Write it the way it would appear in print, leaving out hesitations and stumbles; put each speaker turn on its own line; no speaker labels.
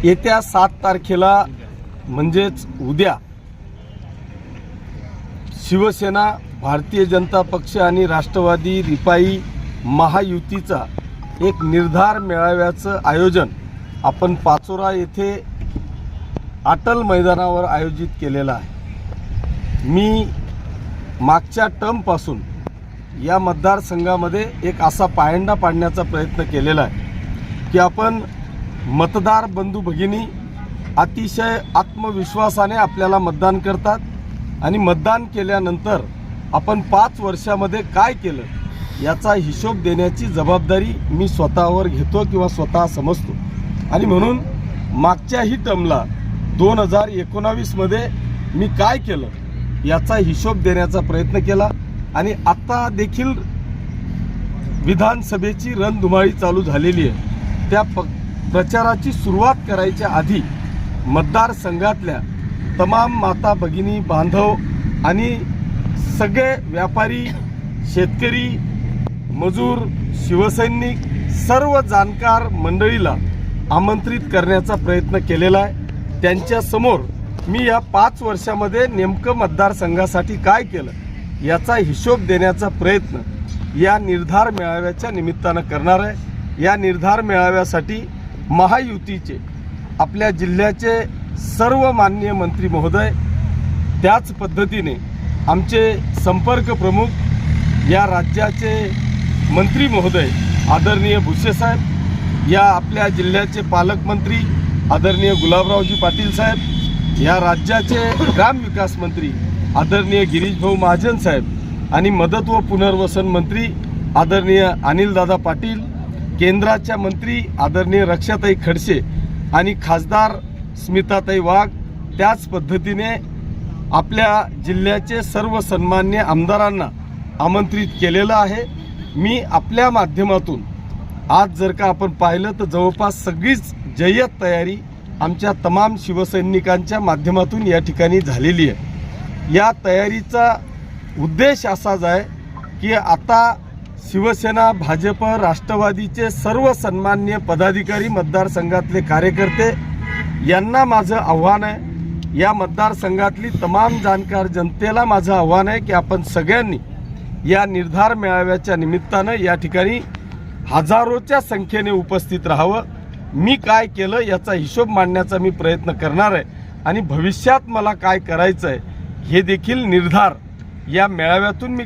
येत्या 7 तारखेला म्हणजेच उद्या शिवसेना, भारतीय जनता पक्ष आणि राष्ट्रवादी रिपाई महायुतीचा एक निर्धार मेळाव्याचं आयोजन आपण पाचोरा येथे अटल मैदानावर आयोजित केलेलं आहे। मी मागच्या टर्मपासून या मतदारसंघामध्ये एक असा पायंडा पाडण्याचा प्रयत्न केलेला आहे की आपण मतदार बंधू भगिनी अतिशय आत्मविश्वासाने आपल्याला मतदान करतात आणि मतदान केल्यानंतर आपण 5 वर्षामध्ये काय केलं याचा हिशोब देण्याची जबाबदारी मी स्वतःवर घेतो किंवा स्वतः समजतो। आणि म्हणून मागच्याही टर्मला 2019 मध्ये मी काय केलं याचा हिशोब देण्याचा प्रयत्न केला आणि आता देखील विधानसभेची रणधुमाळी चालू झालेली आहे। त्या प्रचाराची सुरुवात करायच्या आधी मतदारसंघातल्या तमाम माता भगिनी बांधव आणि सगळे व्यापारी, शेतकरी, मजूर, शिवसैनिक सर्व जाणकार मंडळीला आमंत्रित करण्याचा प्रयत्न केलेला आहे। त्यांच्या समोर मी या 5 वर्षामध्ये नेमकं मतदारसंघासाठी काय केलं याचा हिशोब देण्याचा प्रयत्न या निर्धार मेळाव्याच्या निमित्तानं करणार आहे। या निर्धार मेळाव्यासाठी महायुतीचे आपल्या जिल्ह्याचे सर्व माननीय मंत्री महोदय, त्याच पद्धतीने आमचे संपर्क प्रमुख, या राज्याचे मंत्री महोदय आदरणीय भुसे साहेब, या आपल्या जिल्ह्याचे पालकमंत्री आदरणीय गुलाबरावजी पाटील साहेब, या राज्याचे ग्रामविकास मंत्री आदरणीय गिरीशभाऊ महाजन साहेब आणि मदत व पुनर्वसन मंत्री आदरणीय अनिलदादा पाटील, केंद्राच्या मंत्री आदरणीय रक्षाताई खडसे आणि खासदार स्मिताताई वाघ, त्याच पद्धतीने आपल्या जिल्ह्याचे सर्व सन्मान्य आमदारांना आमंत्रित केलेलं आहे। मी आपल्या माध्यमातून आज जर का आपण पाहिलं तर जवळपास सगळीच जय्यत तयारी आमच्या तमाम शिवसैनिकांच्या माध्यमातून या ठिकाणी झालेली आहे। या तयारीचा उद्देश असाच आहे की आता शिवसेना, भाजप, राष्ट्रवादीचे सर्व सन्मान्य पदाधिकारी, मतदारसंघातले कार्यकर्ते यांना माझं आव्हान आहे, या मतदारसंघातली तमाम जाणकार जनतेला माझं आव्हान आहे की आपण सगळ्यांनी या निर्धार मेळाव्याच्या निमित्तानं या ठिकाणी हजारोच्या संख्येने उपस्थित राहावं। मी काय केलं याचा हिशोब मांडण्याचा मी प्रयत्न करणार आहे आणि भविष्यात मला काय करायचं आहे हे देखील निर्धार या मेळाव्यातून मी